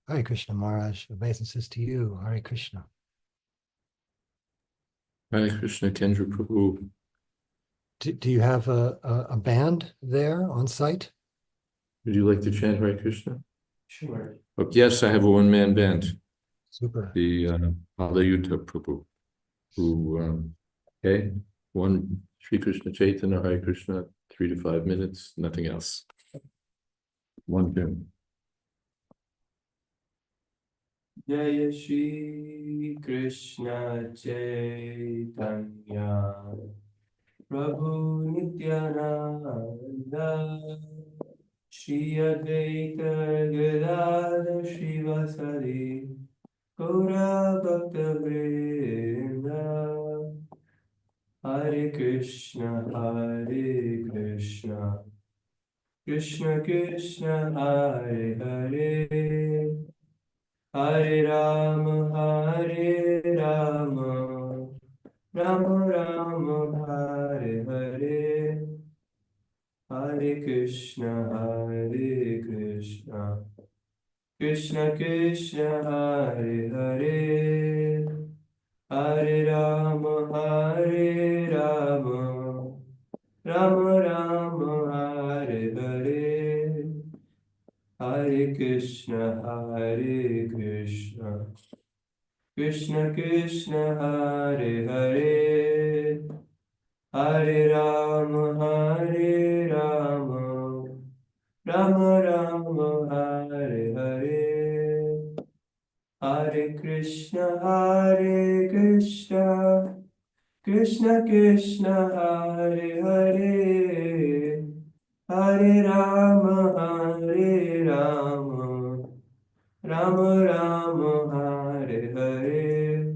Hare Krishna Maharaj, obeisances to you. Hare Krishna. Hare Krishna Kendra Prabhu. Do you have a band there on site? Would you like to chant Hare Krishna? Sure. Oh, yes, I have a one-man band, Super. the Alayuta Prabhu, who, okay, one Sri Krishna Chaitanya, Hare Krishna, 3 to 5 minutes, nothing else. One tune. Jaya Shri Krishna Chaitanya Prabhu Nityananda Shri Advaita Gadadhar Shivasari Gaura Bhakta Vrinda Hare Krishna Krishna Krishna Hare Hare Hare Rama Rama Rama Hare Hare Hare Krishna Krishna Krishna Hare Hare Hare Rama Rama Rama Hare Hare Hare Krishna Krishna Krishna Hare Hare Hare Rama Rama Rama Hare Hare Hare Krishna Krishna Krishna Hare Hare Hare Rama Rama Rama Hare Hare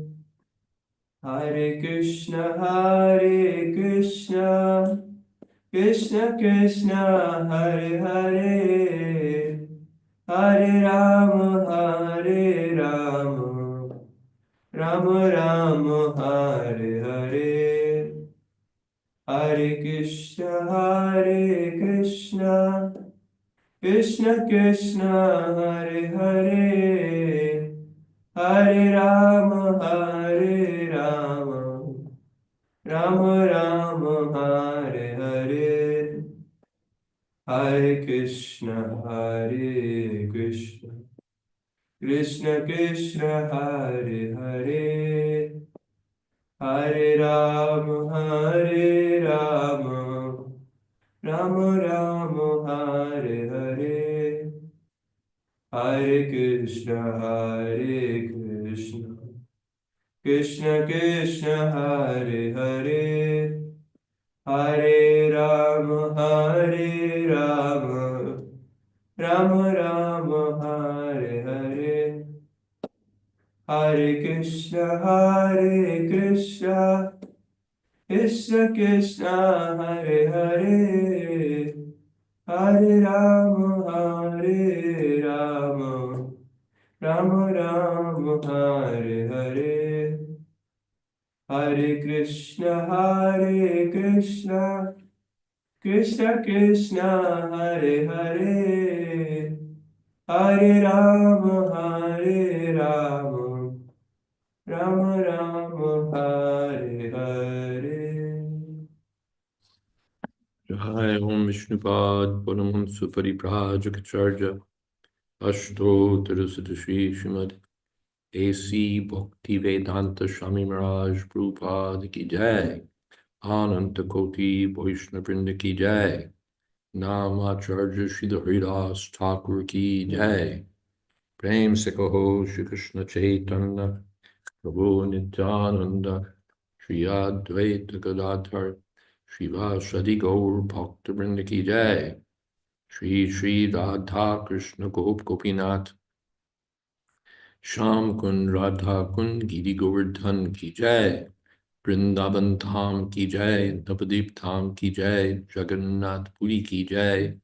Hare Krishna Krishna Krishna Hare Hare Hare Rama Rama Rama Hare Hare Hare Krishna Krishna Krishna Hare Hare Hare Rama Rama Rama Hare Hare Hare Krishna Krishna Krishna Hare Hare Hare Rama Rama Rama Hare Hare Hare Krishna Krishna Krishna Hare Hare Hare Rama Rama Rama Hare Hare Hare Krishna Krishna Krishna Hare Hare Hare Rama Rama Rama Hare Hare Hare Krishna Krishna Krishna Hare Hare Hare Rama Rama Rama Hare Hare Jai Om Vishnupad Paramahamsa Parivrajakacharya Ashto Tirusita Shri Srimad AC Bhakti Vedanta Swami Maharaj Prabhupada Ki Jai Ananta Koti Vaishnava Vrinda Ki Jai Namacharya Sridhar Haridas Thakur Ki Jai Prem Se Kaho Shri Krishna Chaitanya Prabhu Nityananda Shri Advaita Gadadhar Shivasadi Gaur Bhakta Vrinda Ki Jai Shri Shri Radha Krishna Gopinath Sham Kun Radha Kun Giri Govardhan Ki Jai Vrindavan Dham Ki Jai Navadip Dham Ki Jai Jagannath Puri Ki Jai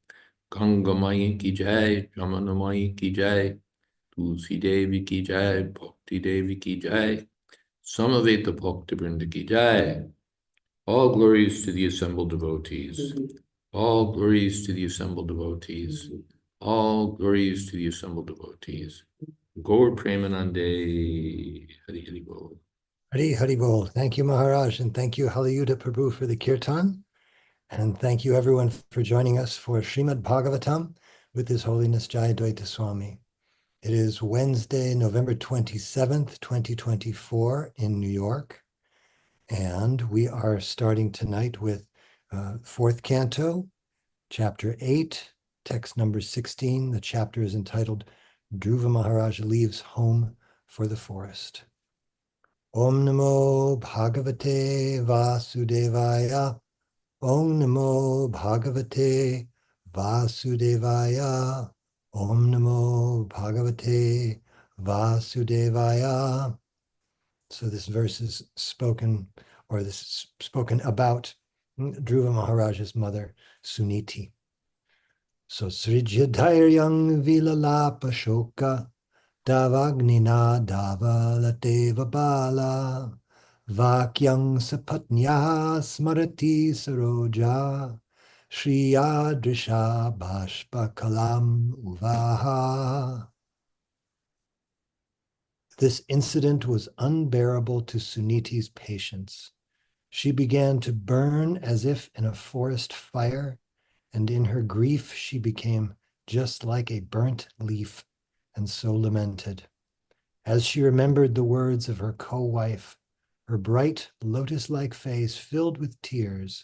Gangamai Ki Jai Jamanamai Ki Jai Tulsi Devi Ki Jai Bhakti Devi Ki Jai Samaveta Bhakta Vrinda Ki Jai. All glories to the assembled devotees. All glories to the assembled devotees. All glories to the assembled devotees. Gaur Premanande Hari Hari Bol. Hari Hari Bol. Thank you, Maharaj, and thank you, Halayuda Prabhu, for the kirtan. And thank you, everyone, for joining us for Srimad Bhagavatam with His Holiness Jayadvaita Swami. It is Wednesday, November 27th, 2024 in New York. And we are starting tonight with fourth canto, chapter 8, text number 16. The chapter is entitled Dhruva Maharaj Leaves Home for the Forest. Om Namo Bhagavate Vasudevaya. Om Namo Bhagavate Vasudevaya. Om Namo Bhagavate Vasudevaya. So this verse is spoken, or this is spoken about Dhruva Maharaj's mother, Suniti. So Srijadhairyang Vilalapa Shoka Davagnina Davalateva Bala Vakyang Sapatnya Smarati Saroja Shriyadrisha Bashpa Kalam Uvaha. This incident was unbearable to Suniti's patience. She began to burn as if in a forest fire, and in her grief she became just like a burnt leaf, and so lamented. As she remembered the words of her co-wife, her bright lotus-like face filled with tears,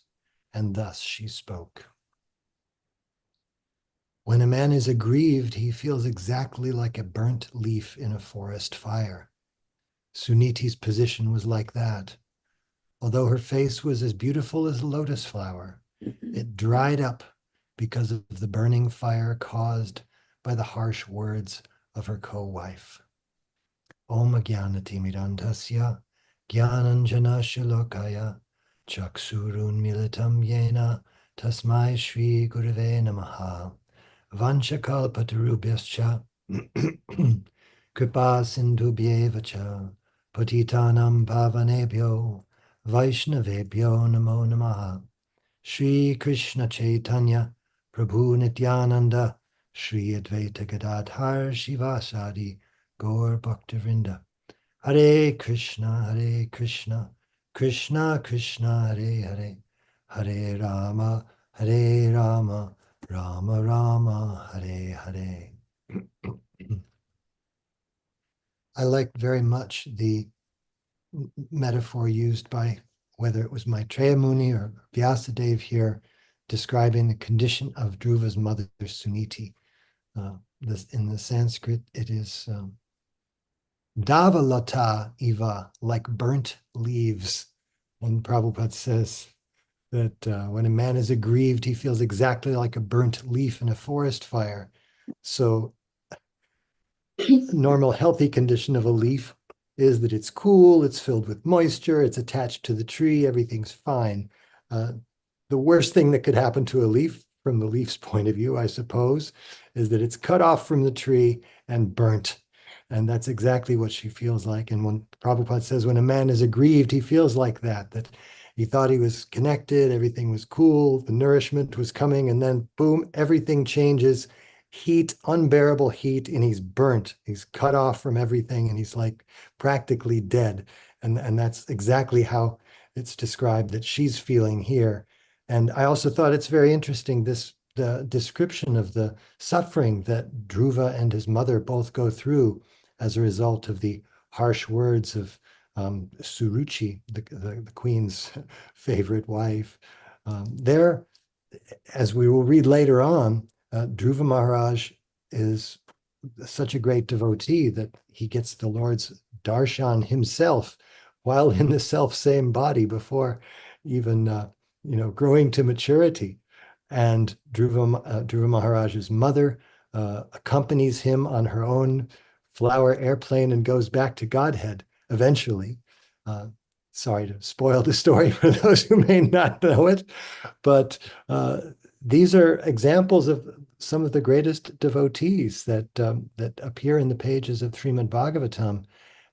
and thus she spoke. When a man is aggrieved, he feels exactly like a burnt leaf in a forest fire. Suniti's position was like that. Although her face was as beautiful as a lotus flower, it dried up because of the burning fire caused by the harsh words of her co-wife. Om Jnanatimirandhasya Jnananjana Shalokaya Chaksurun Militam Yena Tasmai Shri Gurave Namaha Vanchakalpatarubhyascha Kripa Sindhubhyevacha Patitanam Pavanebhyo Vaishnavebhyo Namo Namaha Shri Krishna Chaitanya Prabhu Nityananda Shri Advaita Gadadhar Shivasadi Gaur Bhaktivinoda Hare Krishna Krishna Krishna Hare Hare Hare Rama Rama Rama Hare Hare. I liked very much the metaphor used by, whether it was Maitreya Muni or Vyasadeva here, describing the condition of Dhruva's mother, Suniti. In the Sanskrit, it is Davalata Iva, like burnt leaves. And Prabhupada says that when a man is aggrieved, he feels exactly like a burnt leaf in a forest fire. So normal healthy condition of a leaf is that it's cool, it's filled with moisture, it's attached to the tree, everything's fine. The worst thing that could happen to a leaf, from the leaf's point of view, I suppose, is that it's cut off from the tree and burnt. And that's exactly what she feels like. And when Prabhupada says when a man is aggrieved, he feels like that he thought he was connected, everything was cool, the nourishment was coming, and then boom, everything changes. Heat, unbearable heat, and he's burnt. He's cut off from everything, and he's like practically dead. And that's exactly how it's described that she's feeling here. And I also thought it's very interesting, the description of the suffering that Dhruva and his mother both go through as a result of the harsh words of Suruchi, the queen's favorite wife. There, as we will read later on, Dhruva Maharaj is such a great devotee that he gets the Lord's darshan himself while in the self-same body before even growing to maturity. And Dhruva Maharaj's mother accompanies him on her own flower airplane and goes back to Godhead eventually. Sorry to spoil the story for those who may not know it, but these are examples of some of the greatest devotees that appear in the pages of Srimad Bhagavatam,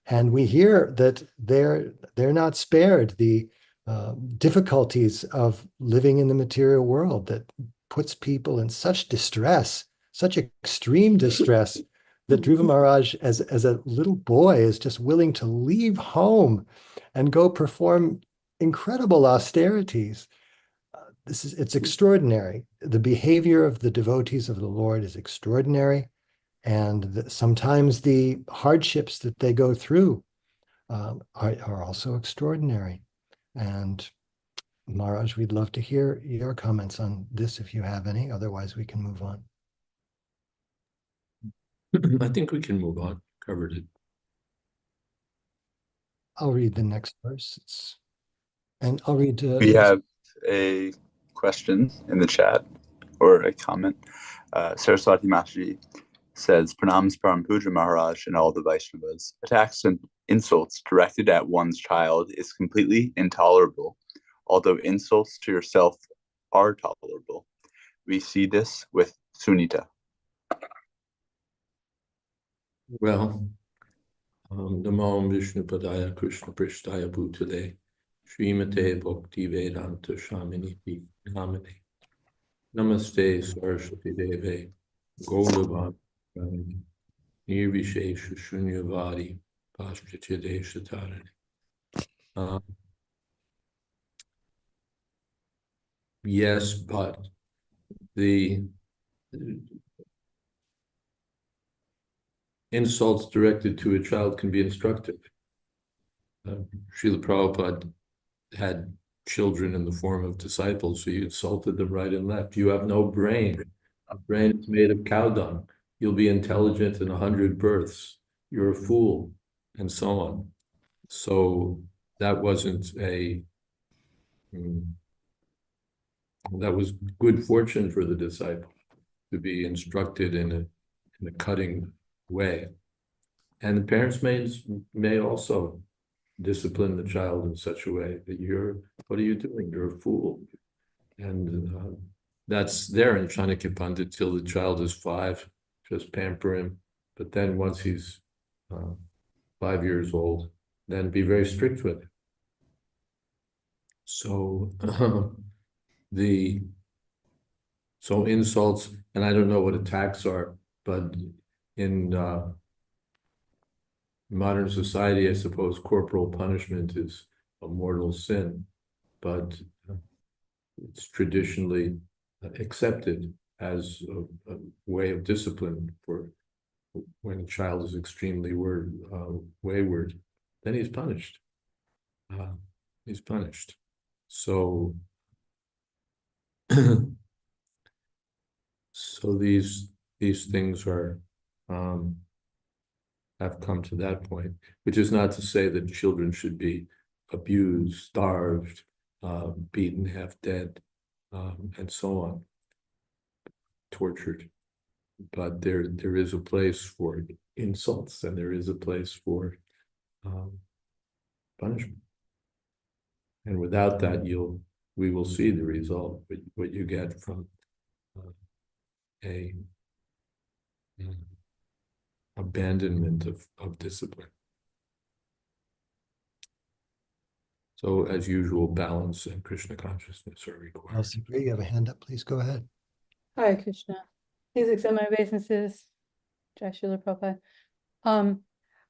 and we hear that they're not spared the difficulties of living in the material world that puts people in such distress, such extreme distress that Dhruva Maharaj, as a little boy, is just willing to leave home and go perform incredible austerities. It's extraordinary. The behavior of the devotees of the Lord is extraordinary, and sometimes the hardships that they go through are also extraordinary. And Maharaj, we'd love to hear your comments on this if you have any. Otherwise, we can move on. I think we can move on. Covered it. I'll read the next verse. And I'll read. We have a question in the chat, or a comment. Saraswati Mataji says, Pranams Param Puja Maharaj and all the Vaishnavas. Attacks and insults directed at one's child is completely intolerable, although insults to yourself are tolerable. We see this with Sunita. Well, Namo Vishnu Padaya Krishna Prishtaya Bhutale Srimate Bhakti Vedanta Shamini Namane Namaste Saraswati Deve Gaudavan Nirvishesha Shunyavadi Paschatya Deshatarani. Yes, but the insults directed to a child can be instructive. Srila Prabhupada had children in the form of disciples, so he insulted them right and left. You have no brain. A brain is made of cow dung. You'll be intelligent in 100 births. You're a fool, and so on. So that wasn't that was good fortune for the disciple to be instructed in a cutting way. And the parents may also discipline the child in such a way that what are you doing? You're a fool. And that's there in Chanakya Pandit till the child is 5, just pamper him. But then once he's 5 years old, then be very strict with him. So so insults, and I don't know what attacks are, but in modern society, I suppose corporal punishment is a mortal sin, but it's traditionally accepted as a way of discipline for when a child is extremely wayward, then he's punished. He's punished. So, so these things are have come to that point, which is not to say that children should be abused, starved, beaten half dead, and so on, tortured. But there is a place for insults, and there is a place for punishment. And without that, we will see the result, what you get from a abandonment of discipline. So, as usual, balance and Krishna consciousness are required. Elsie Bray, you have a hand up, please go ahead. Hi, Krishna. Please accept my obeisances. Jai Srila Prabhupada.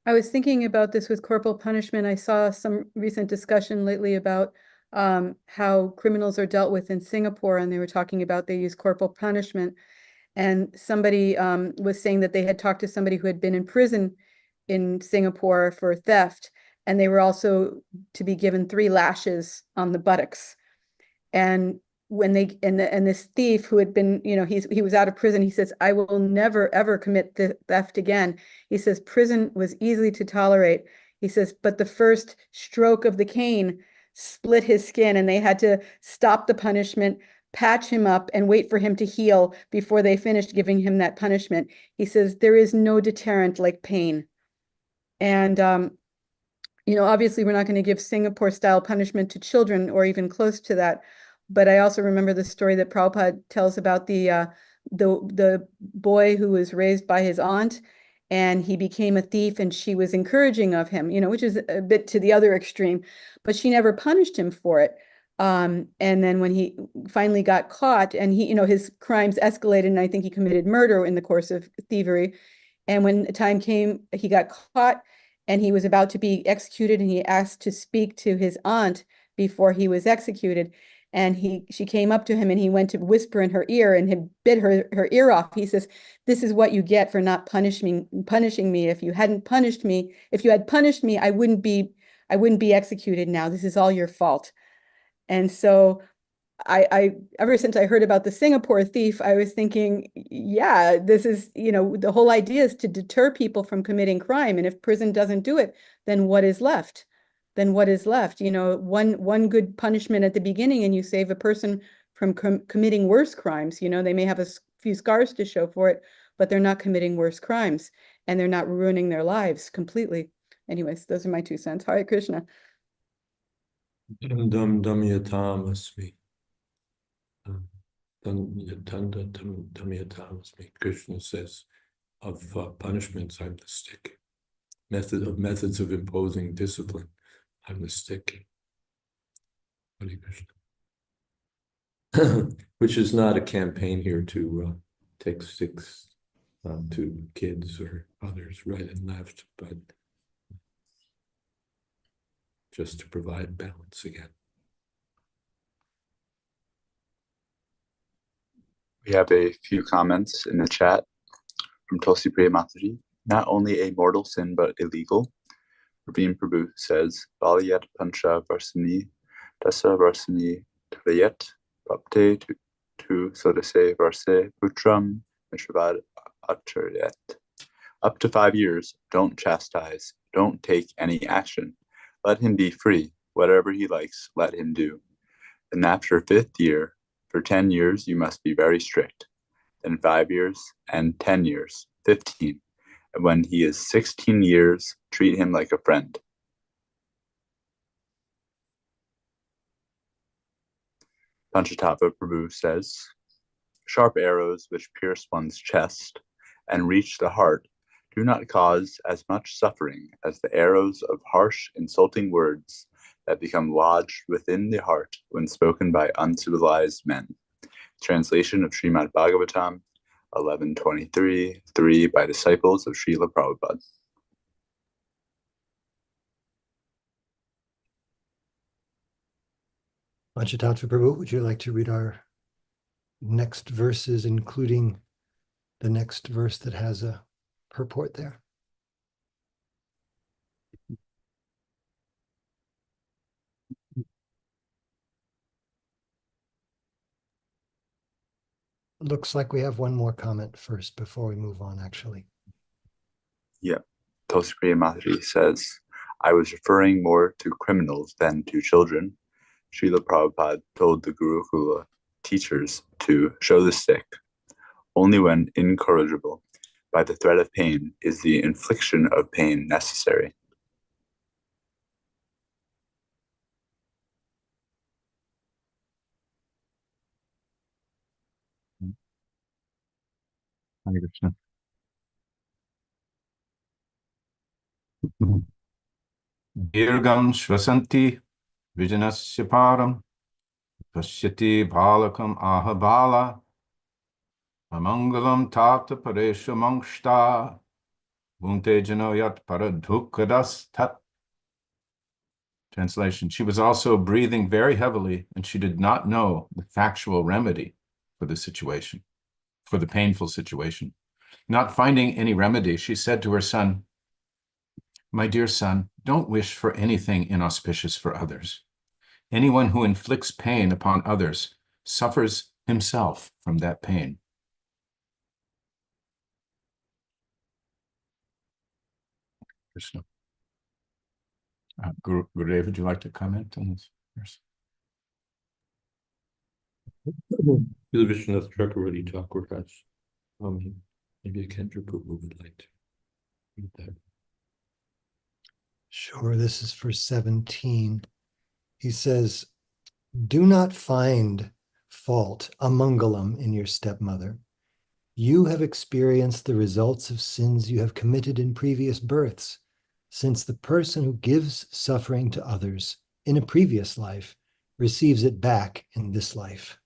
I was thinking about this with corporal punishment. I saw some recent discussion lately about how criminals are dealt with in Singapore, and they were talking about they use corporal punishment. And somebody was saying that they had talked to somebody who had been in prison in Singapore for theft, and they were also to be given 3 lashes on the buttocks. And when and this thief who had been, he was out of prison, he says, I will never, ever commit theft again. He says, prison was easy to tolerate. He says, but the first stroke of the cane split his skin, and they had to stop the punishment, patch him up, and wait for him to heal before they finished giving him that punishment. He says, there is no deterrent like pain. And, obviously we're not going to give Singapore style punishment to children or even close to that. But I also remember the story that Prabhupada tells about the boy who was raised by his aunt, and he became a thief, and she was encouraging of him, which is a bit to the other extreme, but she never punished him for it. And then when he finally got caught, and his crimes escalated, and I think he committed murder in the course of thievery. And when the time came, he got caught and he was about to be executed, and he asked to speak to his aunt before he was executed. And she came up to him and he went to whisper in her ear and had bit her ear off. He says, "This is what you get for not punishing me. If you had punished me, I wouldn't be executed now. This is all your fault." And so I ever since I heard about the Singapore thief, I was thinking, yeah, this is, the whole idea is to deter people from committing crime. And if prison doesn't do it, then what is left? One good punishment at the beginning and you save a person from committing worse crimes. They may have a few scars to show for it, but they're not committing worse crimes and they're not ruining their lives completely. Anyways, those are my 2 cents. Hare Krishna. Dam dam damyatam asmi. Damyatam asmi. Krishna says, of punishments, I'm the stick. Methods of imposing discipline, I'm the stick. Hare Krishna. Which is not a campaign here to take sticks to kids or others right and left, but just to provide balance again. We have a few comments in the chat from Tulsi Priya Mataji. Not only a mortal sin, but illegal. Raveen Prabhu says, Valayat Pancha Varsani, Dasa Varsani Tvayat, Bapte tu Sodase Varse Putram Mishvad Acharyat. Up to 5 years, don't chastise, don't take any action. Let him be free. Whatever he likes, let him do. And after 5th year, for 10 years, you must be very strict. Then 5 years, and 10 years, 15. And when he is 16 years, treat him like a friend. Panchatattva Prabhu says, sharp arrows which pierce one's chest and reach the heart do not cause as much suffering as the arrows of harsh, insulting words that become lodged within the heart when spoken by uncivilized men. Translation of Srimad Bhagavatam, 11:23, 3 by disciples of Srila Prabhupada. Panchatattva Prabhu, would you like to read our next verses, including the next verse that has a purport there? Looks like we have one more comment first before we move on, actually. Yeah. Tulsi Priya Mataji says, I was referring more to criminals than to children. Srila Prabhupada told the Gurukula teachers to show the stick. Only when incorrigible by the threat of pain is the infliction of pain necessary. Hare Krishna. Dirgam Shvasanti Vijanasya Param Pashyati Balakam Ahabala Amangalam Tata Paresha Mangshta Bhunte Janoyat Paradhukadas Tat. Translation: she was also breathing very heavily, and she did not know the factual remedy for the situation, for the painful situation. Not finding any remedy, she said to her son, my dear son, don't wish for anything inauspicious for others. Anyone who inflicts pain upon others suffers himself from that pain. Krishna. Gurudev, would you like to comment on this verse? Vishwanath Chakravarti Thakur has maybe a Kendra Prabhu would like to read that. Sure, this is for 17. He says, do not find fault, amangalam, in your stepmother. You have experienced the results of sins you have committed in previous births, since the person who gives suffering to others in a previous life receives it back in this life.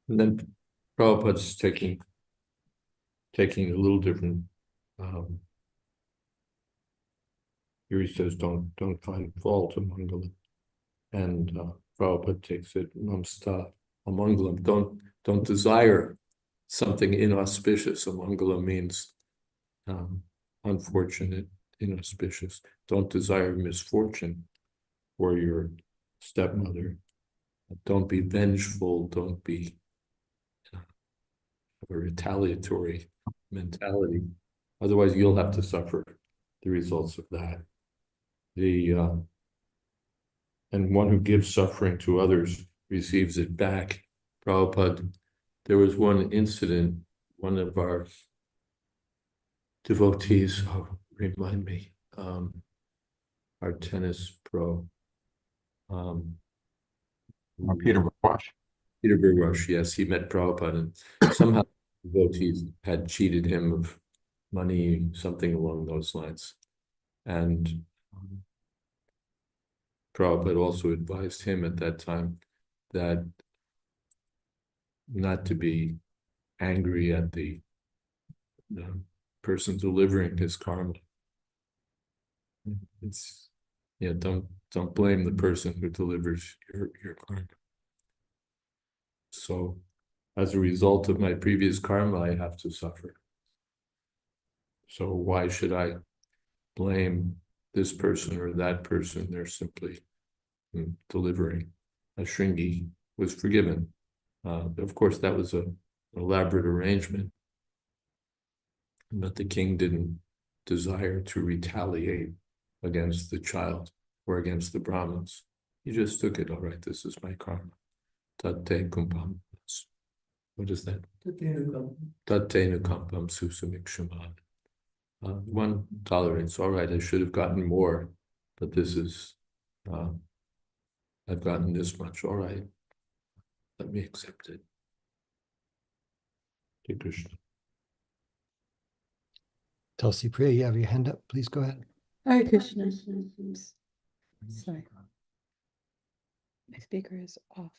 And then Prabhupada's taking a little different. Here he says, don't find fault among them, and Prabhupada takes it namsta amangalam. Don't desire something inauspicious. Amangalam means unfortunate, inauspicious. Don't desire misfortune for your stepmother. Don't be vengeful. Don't be have a retaliatory mentality. Otherwise, you'll have to suffer the results of that. And one who gives suffering to others receives it back. Prabhupada, there was one incident, one of our devotees, remind me, our tennis pro, Peter Burwash. Peter Burwash, yes, he met Prabhupada, and somehow devotees had cheated him of money, something along those lines. And Prabhupada also advised him at that time that not to be angry at the person delivering his karma. It's don't blame the person who delivers your karma. So as a result of my previous karma, I have to suffer. So why should I blame this person or that person? They're simply delivering. Shringi was forgiven. Of course, that was an elaborate arrangement, but the king didn't desire to retaliate against the child or against the Brahmins. He just took it, all right, this is my karma. Tate kumpam. What is that? Tate nukampam susamikshaman. One tolerates, all right, I should have gotten more, but this is, I've gotten this much, all right, let me accept it. Hare Krishna. Tulsi Priya, you have your hand up. Please go ahead. Hare Krishna. Oops. Sorry. My speaker is off.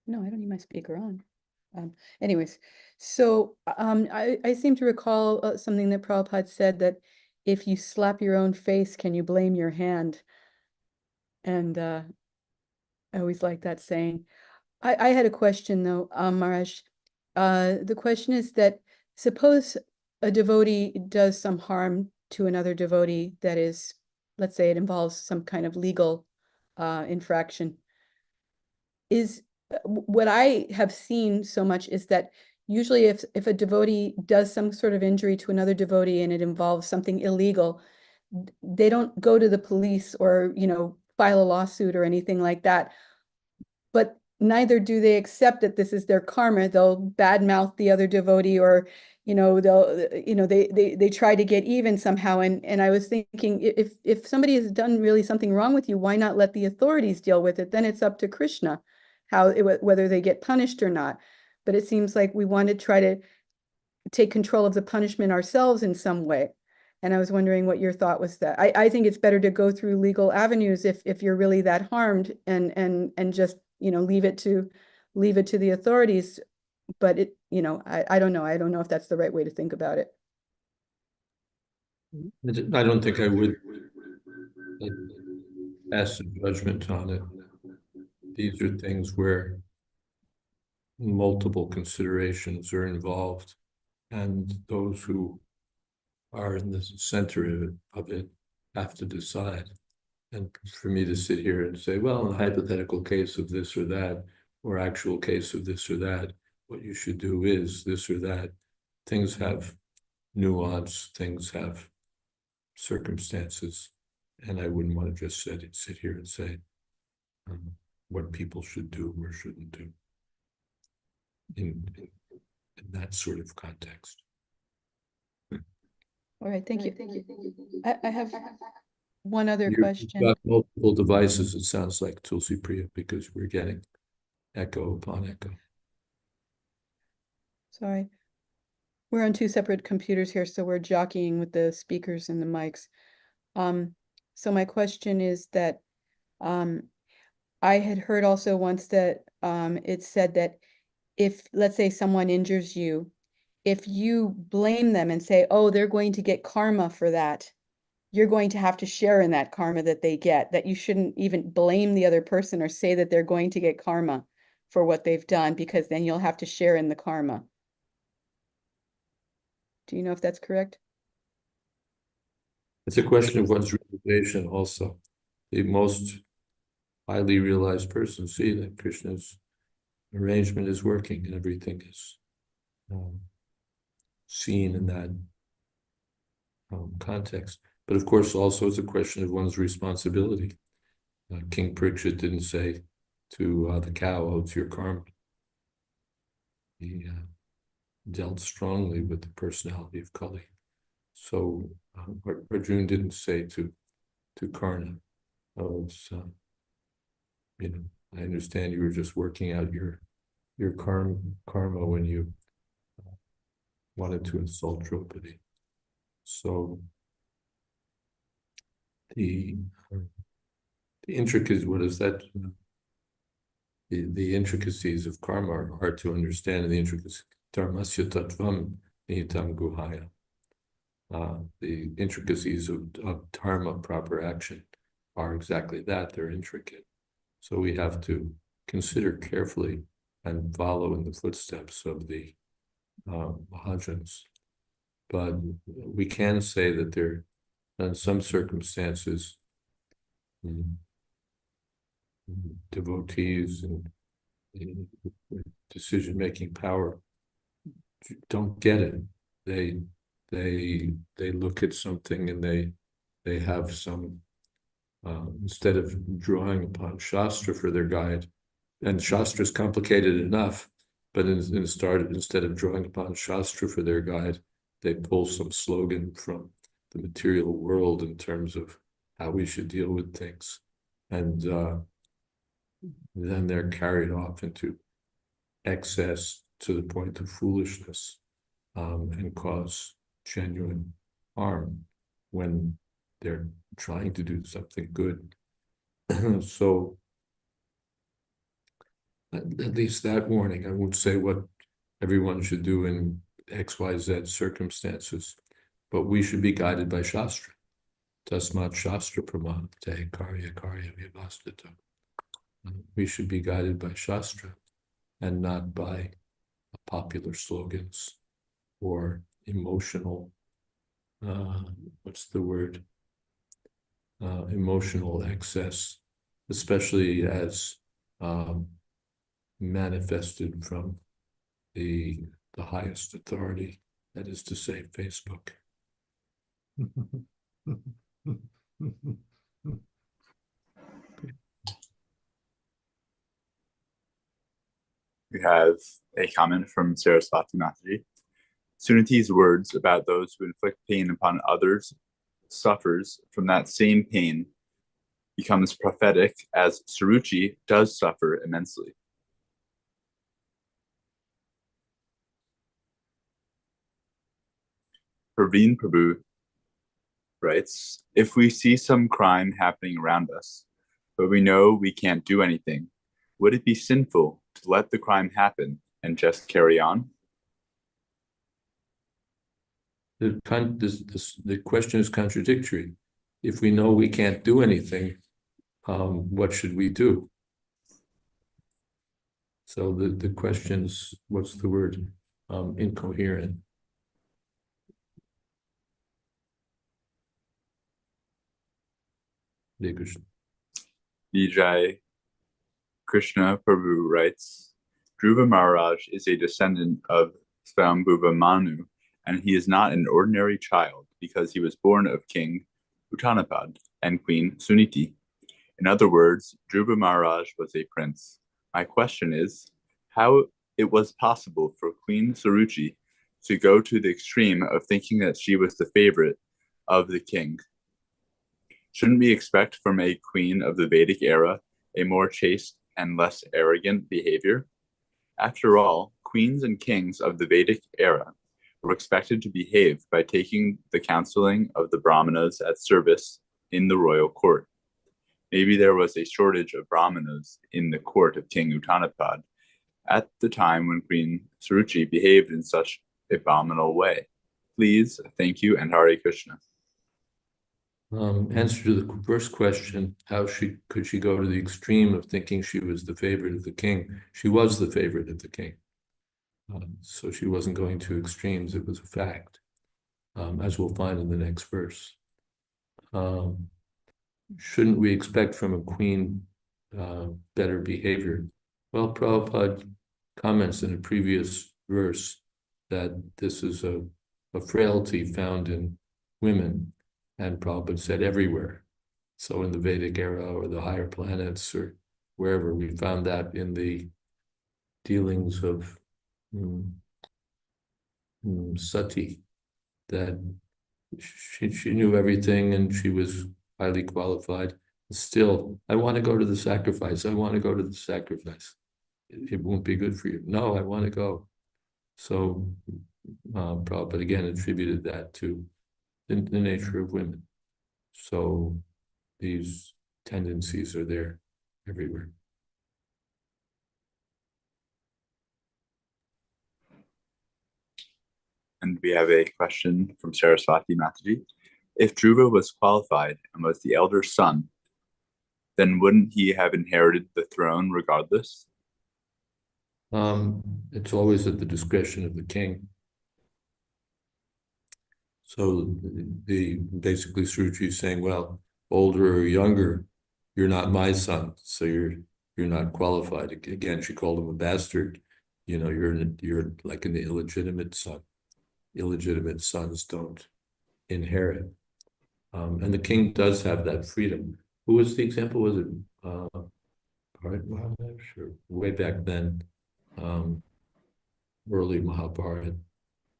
No, I don't need my speaker on. Anyways, so I seem to recall something that Prabhupada said, that if you slap your own face, can you blame your hand? And I always like that saying. I had a question though, Maharaj. The question is that suppose a devotee does some harm to another devotee, that is, let's say it involves some kind of legal infraction. What I have seen so much is that usually if a devotee does some sort of injury to another devotee and it involves something illegal, they don't go to the police or, file a lawsuit or anything like that. But neither do they accept that this is their karma. They'll badmouth the other devotee, or they try to get even somehow. And I was thinking, if somebody has done really something wrong with you, why not let the authorities deal with it? Then it's up to Krishna whether they get punished or not. But it seems like we want to try to take control of the punishment ourselves in some way. And I was wondering what your thought was. That I think it's better to go through legal avenues if you're really that harmed, and just leave it to the authorities. But I don't know. I don't know if that's the right way to think about it. I don't think I would pass a judgment on it. These are things where multiple considerations are involved, and those who are in the center of it have to decide. And for me to sit here and say, well, in a hypothetical case of this or that, or actual case of this or that, what you should do is this or that. Things have nuance, things have circumstances, and I wouldn't want to just sit here and say what people should do or shouldn't do in that sort of context. All right, thank you. I have one other You've question. got multiple devices, it sounds like, Tulsi Priya, because we're getting echo upon echo. Sorry. We're on two separate computers here, so we're jockeying with the speakers and the mics. So my question is that I had heard also once that it said that if, let's say, someone injures you, if you blame them and say, oh, they're going to get karma for that, you're going to have to share in that karma that they get, that you shouldn't even blame the other person or say that they're going to get karma for what they've done, because then you'll have to share in the karma. Do you know if that's correct? It's a question of one's realization also. The most highly realized persons see that Krishna's arrangement is working and everything is seen in that context. But of course, also it's a question of one's responsibility. King Parikshit didn't say to the cow, oh, it's your karma. He dealt strongly with the personality of Kali. So Arjuna didn't say to Karna, oh, it's, I understand you were just working out your karma when you wanted to insult Draupadi. So the intricacies, what is that? The intricacies of karma are hard to understand, and the intricacies, dharmasya tattvam nihitam guhaya. The intricacies of dharma, proper action, are exactly that, they're intricate. So we have to consider carefully and follow in the footsteps of the Mahajans. But we can say that there, in some circumstances, devotees and decision-making power don't get it. They look at something and they have some instead of drawing upon Shastra for their guide, and Shastra is complicated enough, but instead of drawing upon Shastra for their guide, they pull some slogan from the material world in terms of how we should deal with things. And then they're carried off into excess to the point of foolishness and cause genuine harm when they're trying to do something good. So at least that warning, I won't say what everyone should do in XYZ circumstances, but we should be guided by Shastra. Tasmat Shastra Pramante Karya Karya Vyavastita. We should be guided by Shastra and not by popular slogans or emotional, what's the word? Emotional excess, especially as manifested from the highest authority, that is to say, Facebook. We have a comment from Saraswati Mataji. Suniti's words about those who inflict pain upon others suffers from that same pain becomes prophetic, as Suruchi does suffer immensely. Praveen Prabhu writes, if we see some crime happening around us, but we know we can't do anything, would it be sinful to let the crime happen and just carry on? The question is contradictory. If we know we can't do anything, what should we do? So the question's, what's the word? Incoherent. Vijay Krishna Prabhu writes, Dhruva Maharaj is a descendant of Svayambhuva Manu, and he is not an ordinary child because he was born of King Uttanapad and Queen Suniti. In other words, Dhruva Maharaj was a prince. My question is, how it was possible for Queen Suruchi to go to the extreme of thinking that she was the favorite of the king? Shouldn't we expect from a queen of the Vedic era a more chaste and less arrogant behavior? After all, queens and kings of the Vedic era were expected to behave by taking the counseling of the Brahmanas at service in the royal court. Maybe there was a shortage of Brahmanas in the court of King Uttanapad at the time when Queen Suruchi behaved in such abominable way. Please, thank you, and Hare Krishna. Answer to the first question, how could she go to the extreme of thinking she was the favorite of the king? She was the favorite of the king. So she wasn't going to extremes, it was a fact, as we'll find in the next verse. Shouldn't we expect from a queen better behavior? Well, Prabhupada comments in a previous verse that this is a frailty found in women, and Prabhupada said everywhere. So in the Vedic era or the higher planets or wherever, we found that in the dealings of Sati, that she knew everything and she was highly qualified. Still, I want to go to the sacrifice. I want to go to the sacrifice. It won't be good for you. No, I want to go. So Prabhupada again attributed that to the nature of women. So these tendencies are there everywhere. And we have a question from Saraswati Mataji. If Dhruva was qualified and was the elder son, then wouldn't he have inherited the throne regardless? It's always at the discretion of the king. So basically Suruchi is saying, well, older or younger, you're not my son, so you're not qualified. Again, she called him a bastard. You know, you're like an illegitimate son. Illegitimate sons don't inherit. And the king does have that freedom. Who was the example? Was it sure. Way back then, early Mahabharata,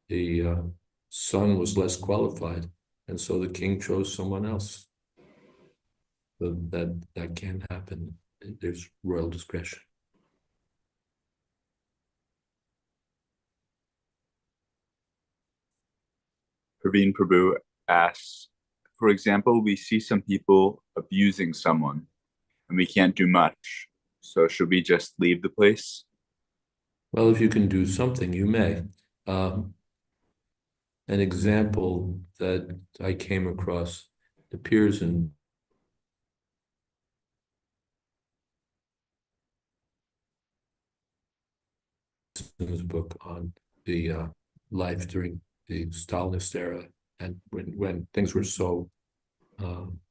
the son was less qualified, and so the king chose someone else. So that can happen. There's royal discretion. Praveen Prabhu asks, for example, we see some people abusing someone and we can't do much. So should we just leave the place? Well, if you can do something, you may. An example that I came across appears in his book on the life during the Stalinist era, and when things were so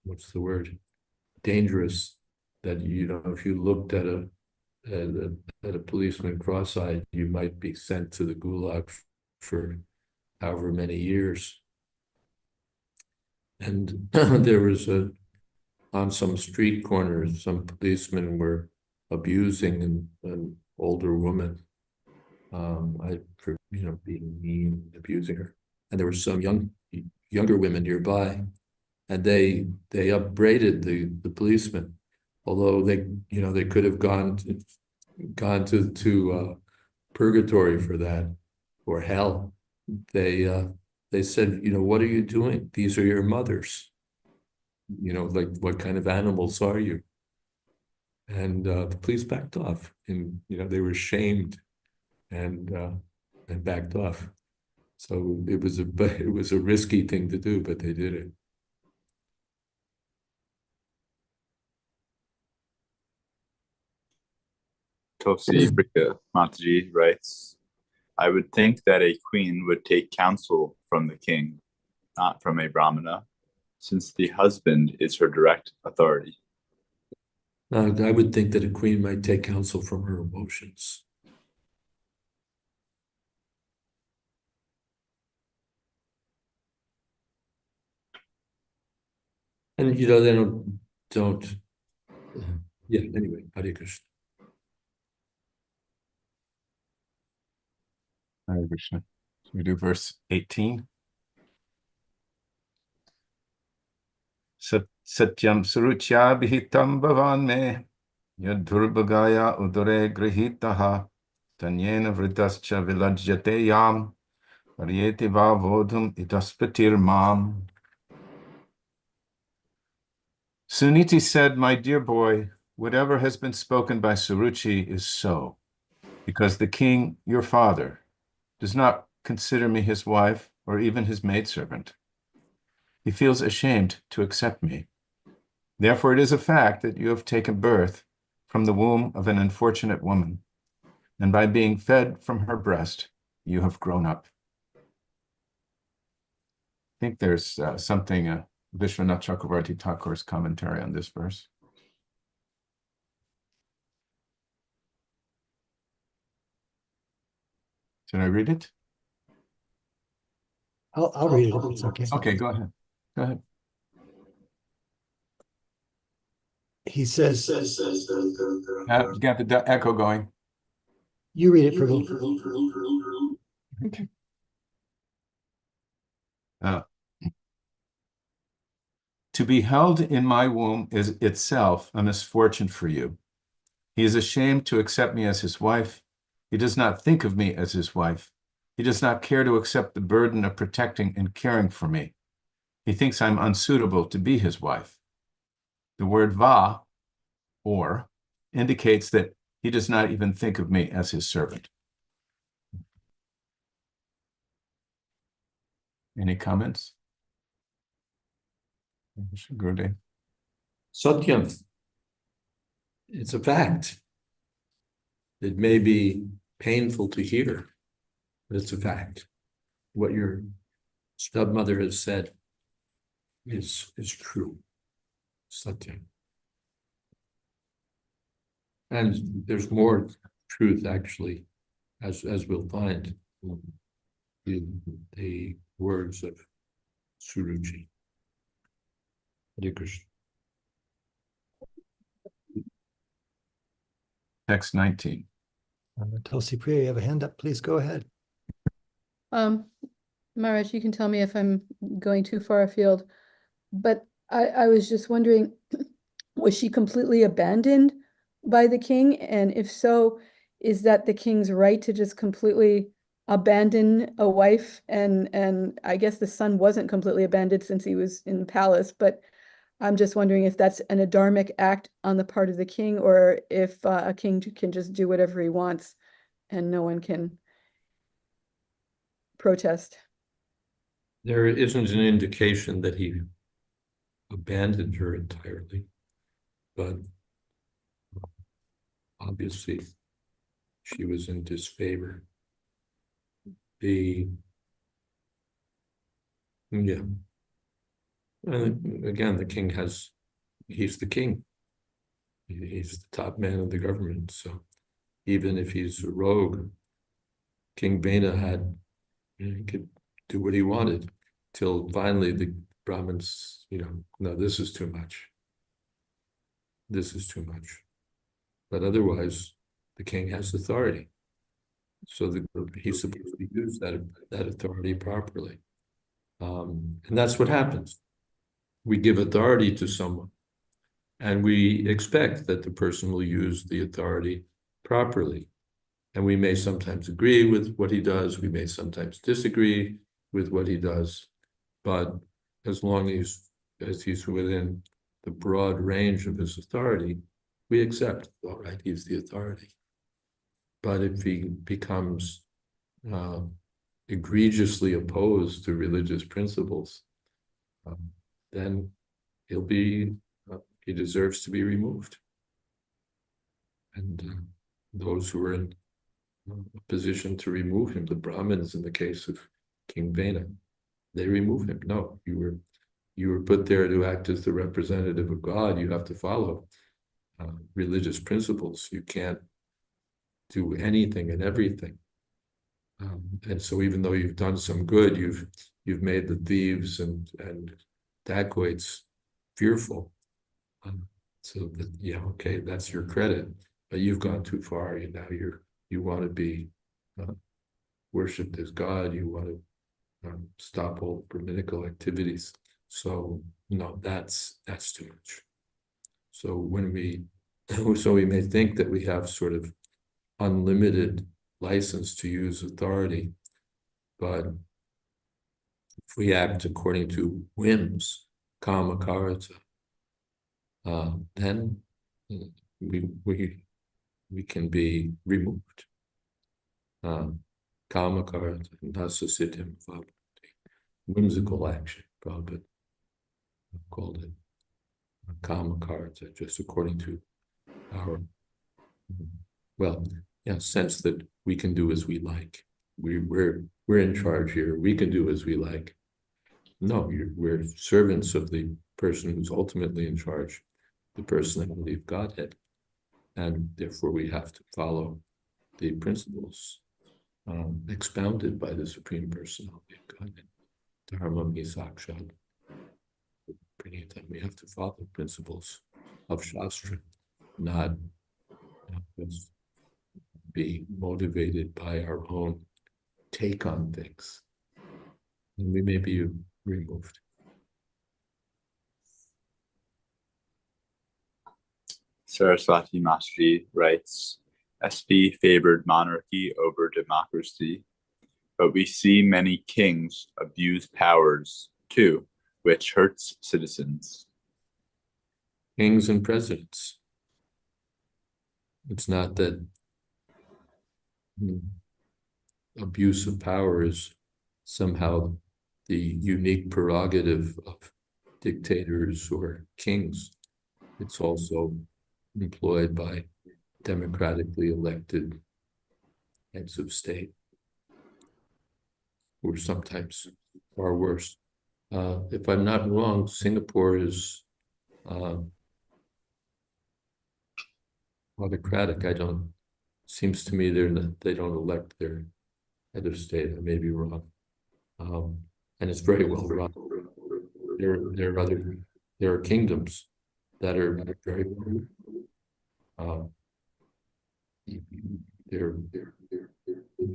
what's the word, dangerous, that if you looked at a policeman cross-eyed, you might be sent to the gulag for however many years. And there was on some street corners, some policemen were abusing an older woman, for being mean and abusing her. And there were some younger women nearby, and they upbraided the policemen, although they could have gone to purgatory for that, or hell. They said, what are you doing? These are your mothers. Like, what kind of animals are you? And the police backed off, and they were shamed and backed off. So it was a risky thing to do, but they did it. Tosi Brika Mataji writes, I would think that a queen would take counsel from the king, not from a brahmana, since the husband is her direct authority. I would think that a queen might take counsel from her emotions. And they don't. Yeah. Anyway, Hare Krishna. Hare Krishna. So we do verse 18. Satyam suruchya vihitam bhavan me yadhurbhagaya udare grihitaha tanyena vridascha vilajyate yam Variete va vodum itaspetir mam. Suniti said, "My dear boy, whatever has been spoken by Suruchi is so, because the king, your father, does not consider me his wife or even his maidservant. He feels ashamed to accept me. Therefore, it is a fact that you have taken birth from the womb of an unfortunate woman, and by being fed from her breast, you have grown up." I think there's something, Vishwanath Chakravarti Thakur's commentary on this verse. Should I read it? I'll read it if it's okay. Okay, go ahead. Go ahead. He says, You got the echo going. you read it, Prabhu. Okay. To be held in my womb is itself a misfortune for you. He is ashamed to accept me as his wife. He does not think of me as his wife. He does not care to accept the burden of protecting and caring for me. He thinks I'm unsuitable to be his wife. The word va, or, indicates that he does not even think of me as his servant. Any comments? Gurudev. Satyam. It's a fact. It may be painful to hear, but it's a fact. What your stepmother has said is true. Satyam. And there's more truth, actually, as we'll find in the words of Suruchi. Hare Krishna. Text 19. Tulsi Priya, you have a hand up, please go ahead. Maharaj, you can tell me if I'm going too far afield, but I was just wondering, was she completely abandoned by the king? And if so, is that the king's right to just completely abandon a wife? And I guess the son wasn't completely abandoned since he was in the palace, but I'm just wondering if that's an adharmic act on the part of the king, or if a king can just do whatever he wants and no one can protest. There isn't an indication that he abandoned her entirely, but obviously she was in disfavor. And again, the king he's the king. He's the top man of the government. So even if he's a rogue, King Vena he could do what he wanted till finally the Brahmins, no, this is too much. This is too much. But otherwise, the king has authority. So he's supposed to use that authority properly. And that's what happens. We give authority to someone, and we expect that the person will use the authority properly. And we may sometimes agree with what he does, we may sometimes disagree with what he does, but as long as he's within the broad range of his authority, we accept, all right, he's the authority. But if he becomes egregiously opposed to religious principles, then he deserves to be removed. And those who are in a position to remove him, the Brahmins in the case of King Vena, they remove him. No, you were put there to act as the representative of God. You have to follow religious principles. You can't do anything and everything. And so even though you've done some good, you've made the thieves and dacoits fearful. So that, okay, that's your credit, but you've gone too far. Now you want to be worshipped as God. You want to stop all Brahminical activities. So no, that's too much. So we may think that we have sort of unlimited license to use authority, but if we act according to whims, kama karta, then we can be removed. Kama karta, nasasiddhim bhavati. Whimsical action, Prabhupada called it kama karta, just according to our, well, sense that we can do as we like. We're in charge here. We can do as we like. No, we're servants of the person who's ultimately in charge, the personality of Godhead, and therefore we have to follow the principles expounded by the Supreme Personality of Godhead. Dharmam hi sakshat. We have to follow the principles of Shastra, not just be motivated by our own take on things. And we may be removed. Saraswati Masterji writes, SP favored monarchy over democracy, but we see many kings abuse powers too, which hurts citizens. Kings and presidents. It's not that abuse of power is somehow the unique prerogative of dictators or kings. It's also employed by democratically elected heads of state, or sometimes far worse. If I'm not wrong, Singapore is autocratic. Seems to me they don't elect their head of state. I may be wrong. And it's very well run. There are kingdoms that are very well run. They're in the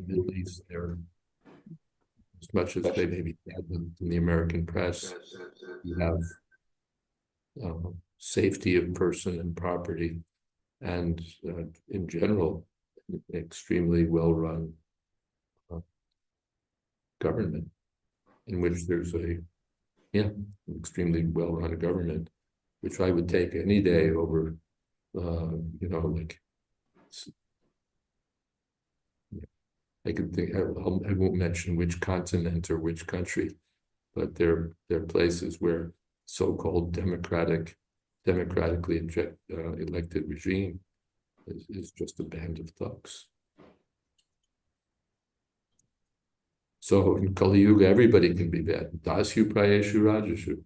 Middle East. They're, as much as they may be bad in the American press, you have safety of person and property, and in general, extremely well-run government, in which there's extremely well-run government, which I would take any day over, like, I could think, I won't mention which continent or which country, but there are places where so-called democratically elected regime is just a band of thugs. So in Kali Yuga, everybody can be bad. Dasyu prayeshu rajashu.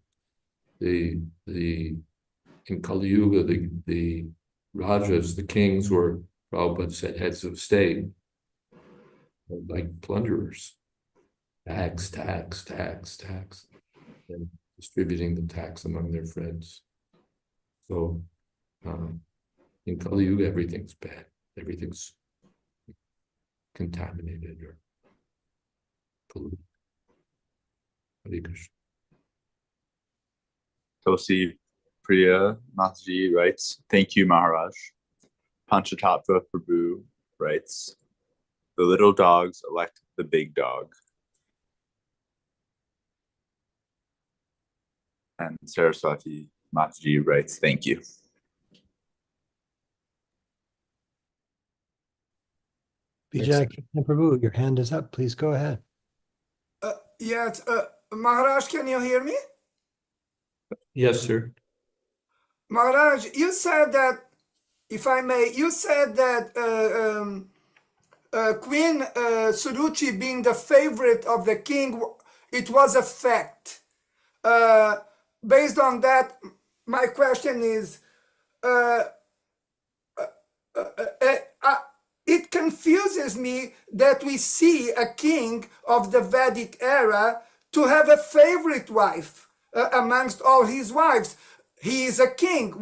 In Kali Yuga, the rajas, the kings, were, Prabhupada said, heads of state, like plunderers. Tax, and distributing the tax among their friends. So in Kali Yuga, everything's bad. Everything's contaminated or polluted. Hare Krishna. Tosi Priya Mataji writes, thank you, Maharaj. Panchatattva Prabhu writes, the little dogs elect the big dog. And Saraswati Mataji writes, thank you. Vijay Krishna Prabhu, your hand is up. Please go ahead. Yes, Maharaj, can you hear me? Yes, sir. Maharaj, you said that, if I may, you said that Queen Suruchi being the favorite of the king, it was a fact. Based on that, my question is, it confuses me that we see a king of the Vedic era to have a favorite wife amongst all his wives. He is a king.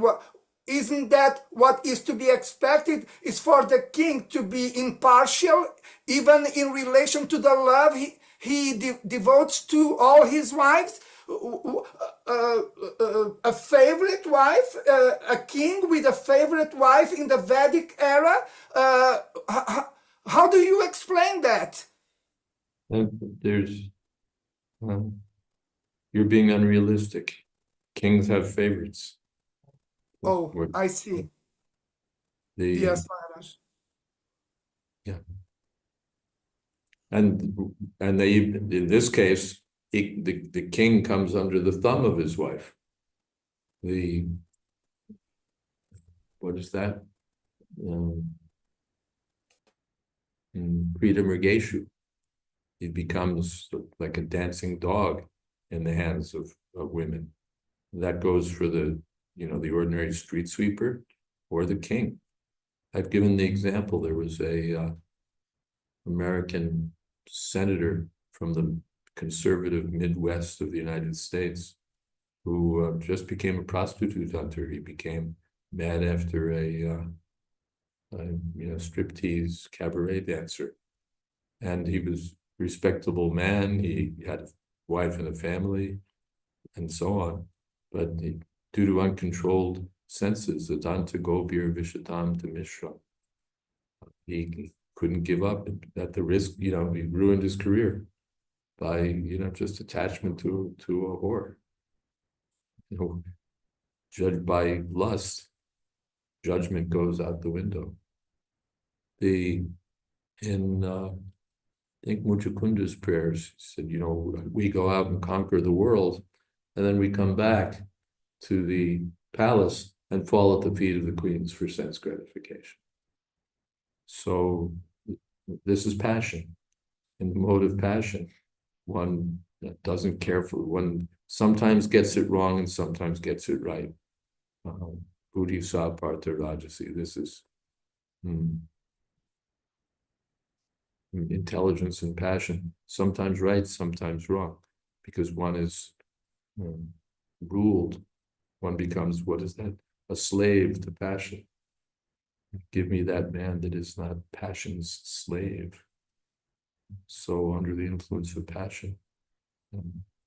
Isn't that what is to be expected? Is for the king to be impartial, even in relation to the love he devotes to all his wives? A favorite wife, a king with a favorite wife in the Vedic era? How do you explain that? There's You're being unrealistic. Kings have favorites. Oh, Or I see. the Yes, Maharaj. and they, in this case, the king comes under the thumb of his wife. What is that? Krita Mrigeshu. He becomes like a dancing dog in the hands of women. That goes for the ordinary street sweeper or the king. I've given the example. There was a American senator from the conservative Midwest of the United States who just became a prostitute hunter. He became mad after a striptease cabaret dancer, and he was a respectable man. He had a wife and a family, and so on. But due to uncontrolled senses, adanta gobir vishatam to mishra, he couldn't give up at the risk. He ruined his career by just attachment to a whore. Judged by lust, judgment goes out the window. In I think Muchakunda's prayers, he said, we go out and conquer the world, and then we come back to the palace and fall at the feet of the queens for sense gratification. So this is passion. In the mode of passion, one doesn't care for, one sometimes gets it wrong and sometimes gets it right. Buddhi sa partha rajasi. This is intelligence and passion, sometimes right, sometimes wrong, because one is ruled. One becomes, what is that? A slave to passion. Give me that man that is not passion's slave. So under the influence of passion,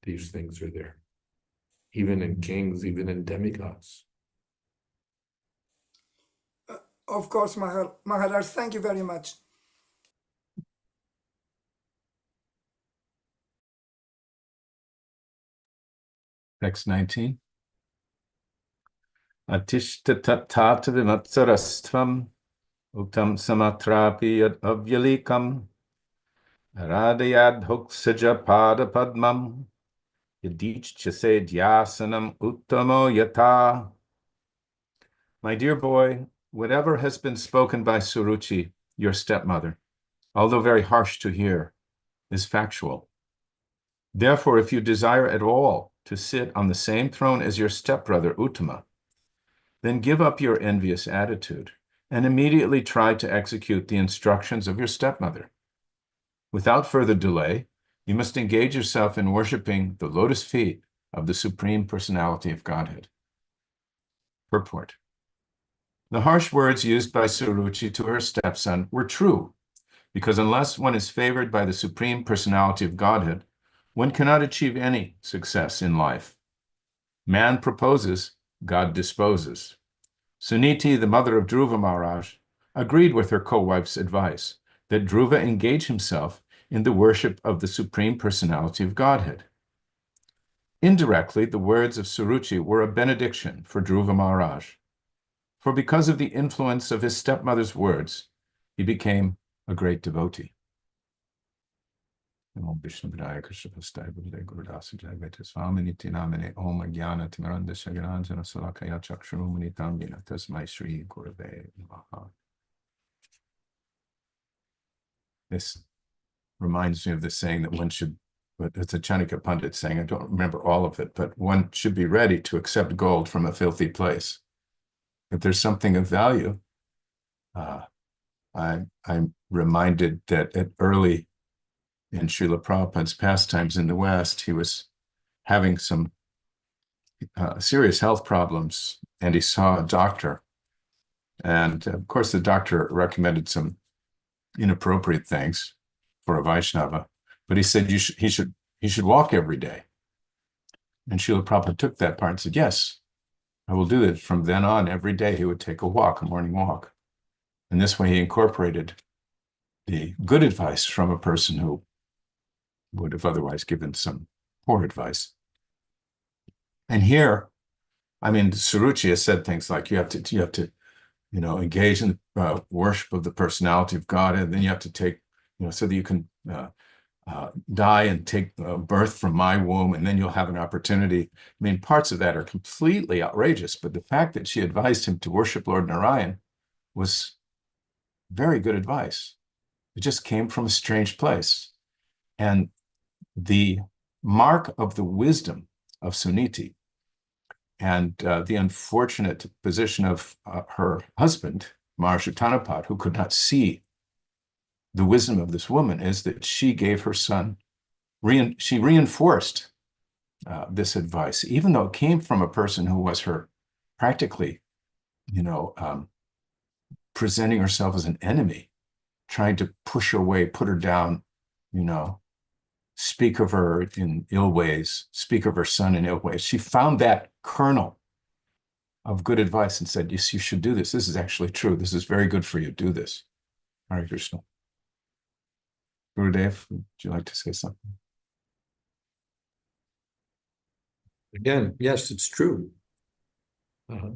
these things are there. Even in kings, even in demigods. Of course, Maharaj, thank you very much. Text 19. Atishta tattata vimatsarastvam uktam samatrapi yad avyalikam radayad huksaja pada padmam yadichchase dhyasanam uttamo yata. My dear boy, whatever has been spoken by Suruchi, your stepmother, although very harsh to hear, is factual. Therefore, if you desire at all to sit on the same throne as your stepbrother Uttama, then give up your envious attitude and immediately try to execute the instructions of your stepmother. Without further delay, you must engage yourself in worshiping the lotus feet of the Supreme Personality of Godhead. Purport. The harsh words used by Suruchi to her stepson were true, because unless one is favored by the Supreme Personality of Godhead, one cannot achieve any success in life. Man proposes, God disposes. Suniti, the mother of Dhruva Maharaj, agreed with her co-wife's advice that Dhruva engage himself in the worship of the Supreme Personality of Godhead. Indirectly, the words of Suruchi were a benediction for Dhruva Maharaj, for because of the influence of his stepmother's words, he became a great devotee. Om Vishnu Padaya Krishna Pastai Buddha Gurudasa Jayadvaita Swami Niti Namane Om Agyana Timaranda Sagaranjana Salakaya Chakshurumani Tamyana Tasmai Shri Gurave Namaha. This reminds me of the saying that one should, but it's a Chanukya Pandit saying, I don't remember all of it, but one should be ready to accept gold from a filthy place. If there's something of value, I'm reminded that early in Srila Prabhupada's pastimes in the West, he was having some serious health problems, and he saw a doctor. And of course, the doctor recommended some inappropriate things for a Vaishnava, but he said he should walk every day. And Srila Prabhupada took that part and said, yes, I will do it. From then on, every day he would take a walk, a morning walk. And this way he incorporated the good advice from a person who would have otherwise given some poor advice. And here, I mean, Suruchi has said things like you have to engage in the worship of the personality of God, and then you have to take, so that you can die and take birth from my womb, and then you'll have an opportunity. I mean, parts of that are completely outrageous, but the fact that she advised him to worship Lord Narayan was very good advice. It just came from a strange place. And the mark of the wisdom of Suniti and the unfortunate position of her husband, Maharishi Tanapat, who could not see the wisdom of this woman, is that she gave her son, she reinforced this advice, even though it came from a person who was her practically, presenting herself as an enemy, trying to push her away, put her down, speak of her in ill ways, speak of her son in ill ways. She found that kernel of good advice and said, yes, you should do this. This is actually true. This is very good for you. Do this. Hare Krishna. Gurudev, would you like to say something? Again, yes, it's true.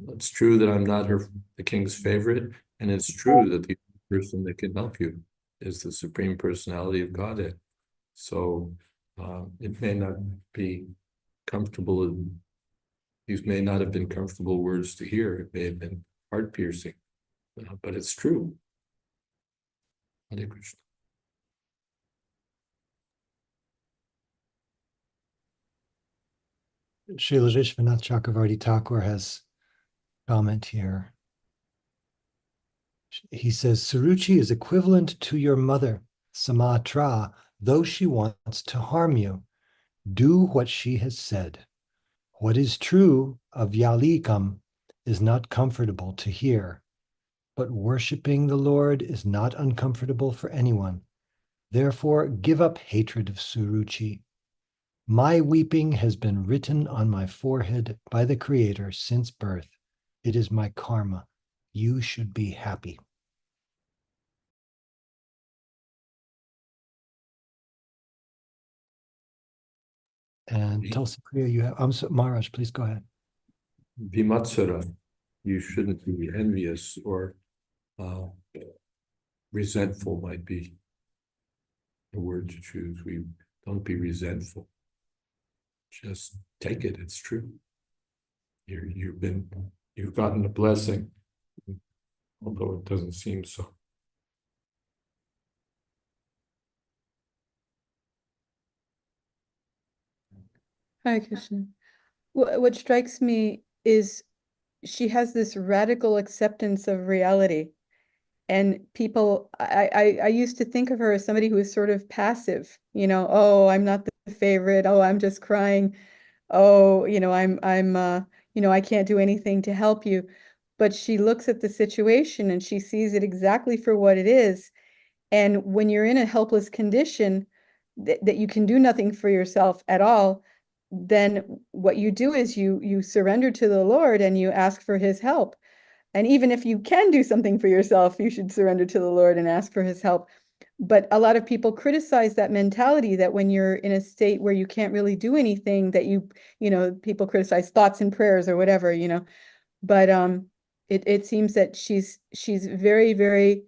It's true that I'm not the king's favorite, and it's true that the person that can help you is the Supreme Personality of Godhead. So it may not be comfortable. These may not have been comfortable words to hear. It may have been heart-piercing, but it's true. Hare Krishna. Srila Vishwanath Chakravarti Thakur has comment here. He says, Suruchi is equivalent to your mother, Samatra, though she wants to harm you. Do what she has said. What is true of Yalikam is not comfortable to hear, but worshiping the Lord is not uncomfortable for anyone. Therefore, give up hatred of Suruchi. My weeping has been written on my forehead by the Creator since birth. It is my karma. You should be happy. And Tulsi Priya, you have, Maharaj, please go ahead. Vimatsara, you shouldn't be envious or resentful might be the word to choose. Don't be resentful. Just take it. It's true. You've gotten a blessing, although it doesn't seem so. Hare Krishna. What strikes me is she has this radical acceptance of reality. And people, I used to think of her as somebody who is sort of passive, oh, I'm not the favorite. Oh, I'm just crying. Oh, I can't do anything to help you. But she looks at the situation and she sees it exactly for what it is. And when you're in a helpless condition that you can do nothing for yourself at all, then what you do is you surrender to the Lord and you ask for his help. And even if you can do something for yourself, you should surrender to the Lord and ask for his help. But a lot of people criticize that mentality that when you're in a state where you can't really do anything, that people criticize thoughts and prayers or whatever, But it seems that she's very, very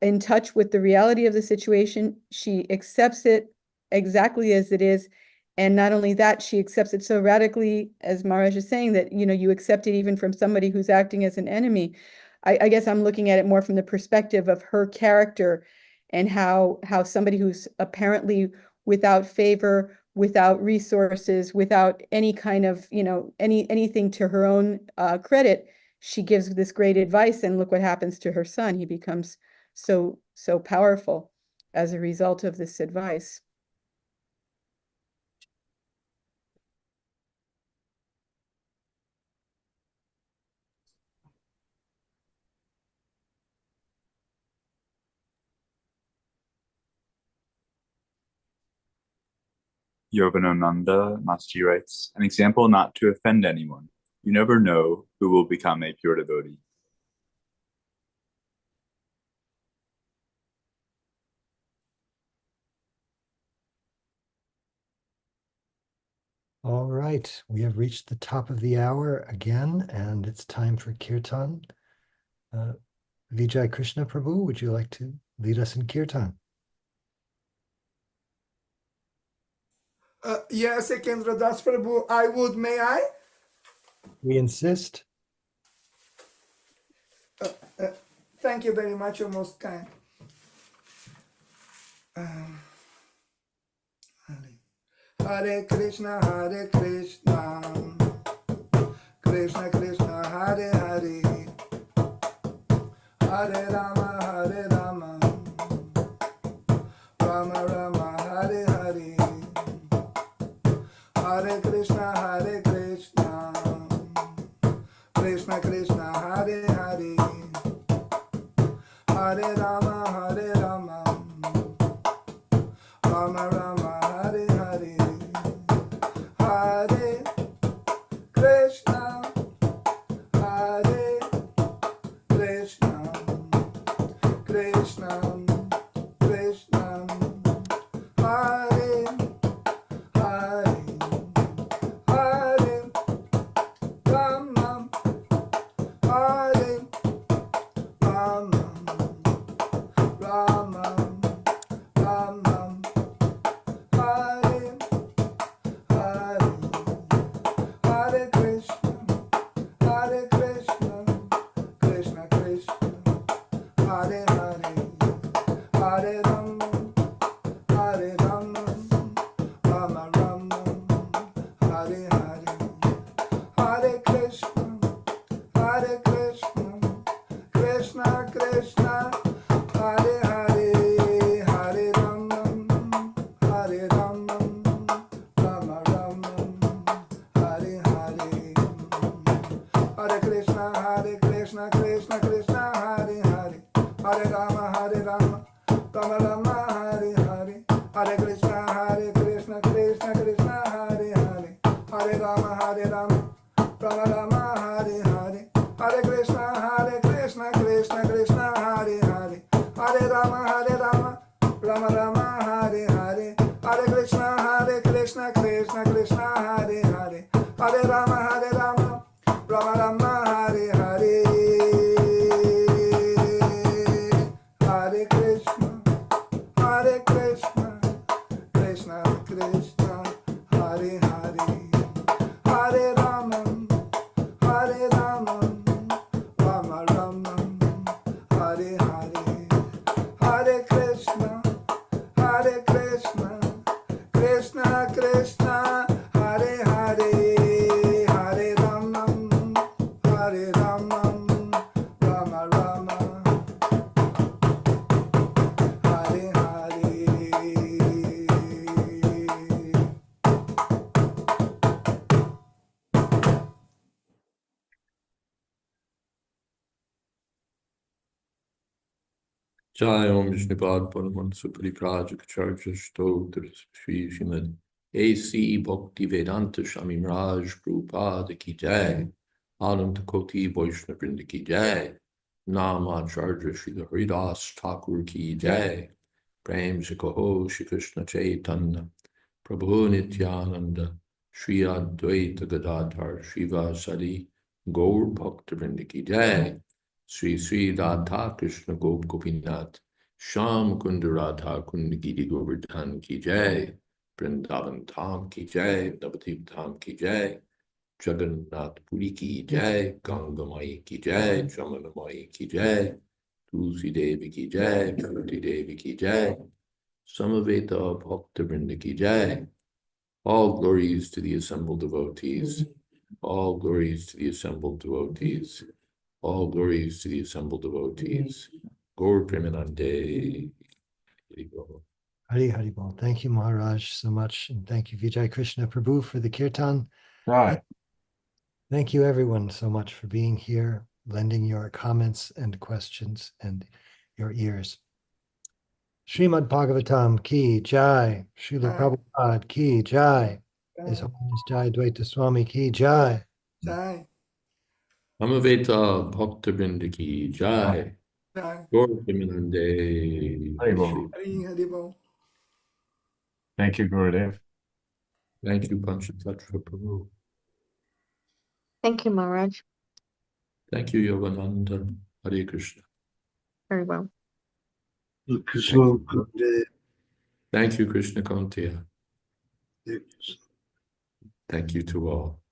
in touch with the reality of the situation. She accepts it exactly as it is. And not only that, she accepts it so radically, as Maharaj is saying, that, you accept it even from somebody who's acting as an enemy. I guess I'm looking at it more from the perspective of her character and how somebody who's apparently without favor, without resources, without any kind of, anything to her own credit, she gives this great advice, and look what happens to her son. He becomes so powerful as a result of this advice. Yoganananda Master writes, an example not to offend anyone. You never know who will become a pure devotee. All right, we have reached the top of the hour again, and it's time for Kirtan. Vijay Krishna Prabhu, would you like to lead us in Kirtan? Yes, Ekendra Das Prabhu, I would, may I? We insist. Thank you very much, you're most kind. Hare Krishna, Krishna Krishna, Hare Hare, Hare Rama, Rama Rama, Hare Hare, Hare Krishna, Krishna Krishna, Hare Hare, Hare Rama, Rama Rama, Hare Hare, Hare Krishna, Krishna Krishna, Hare Hare, Hare Rama, Hare Rama, Rama Rama, Hare Hare, Hare Krishna, Krishna Krishna, Hare Hare, Hare Rama, Rama Rama, Hare Hare, Hare Krishna, Krishna Krishna, Hare Hare, Hare Rama, Rama Rama, Hare Hare, Hare Krishna, Krishna Krishna, Hare Hare, Hare Rama, Rama Rama, Hare Hare, Hare Krishna, Krishna Krishna, Hare Hare, Hare Rama, Rama Rama, Hare Hare, Hare Krishna, Krishna Krishna, Hare Hare, Hare Rama, Rama Rama, Hare Hare, Hare Krishna, Krishna Krishna, Hare Hare, Hare Rama, Rama Rama, Hare Hare, Hare Krishna, Krishna Krishna, Hare Hare, Hare Rama, Rama Rama, Hare Hare, Hare Krishna, Krishna Krishna, Hare Hare, Hare Rama, Rama Rama, Hare Hare. Jai Om Vishnupad Paramahansa Paripurajaka Stotra Shri Srimad A.C. Bhakti Vedanta Swami Raj Prabhupada Ki Jai, Anand Koti Vaishnava Vrinda Ki Jai, Nam Acharya Shri Haridas Thakur Ki Jai, Prem Se Kaho Shri Krishna Chaitanya Prabhu Nityananda, Shri Advaita Gadadhar Shivasadi Gaur Bhakta Vrinda Ki Jai, Sri Sri Radha Krishna Gop Gopinath Sham Kunda Radha Kunda Giri Govardhan Ki Jai, Vrindavan Dham Ki Jai, Navadip Dham Ki Jai, Jagannath Puri Ki Jai, Ganga Mai Ki Jai, Jamuna Mai Ki Jai, Tulsi Devi Ki Jai, Bharati Devi Ki Jai, Samaveta Bhakta Vrinda Ki Jai. All glories to the assembled devotees. All glories to the assembled devotees. All glories to the assembled devotees. Gaur Premanande. Hari Hari Bol. Thank you, Maharaj, so much. And thank you, Vijay Krishna Prabhu, for the Kirtan. Right. Thank you, everyone, so much for being here, lending your comments and questions and your ears. Srimad Bhagavatam Ki Jai. Srila Prabhupada Ki Jai. His Holiness Jayadvaita Swami Ki Jai. Jai, Samaveta Bhakta Vrinda Ki Jai. Jai, Gaur Premanande. Hari Bol. Hari Bol. Thank you, Gurudev. Thank you, Panchatattva Prabhu. Thank you, Maharaj. Thank you, Yogananda. Hare Krishna. Very well. Thank you, Krishna Kantiya. Thank you to all.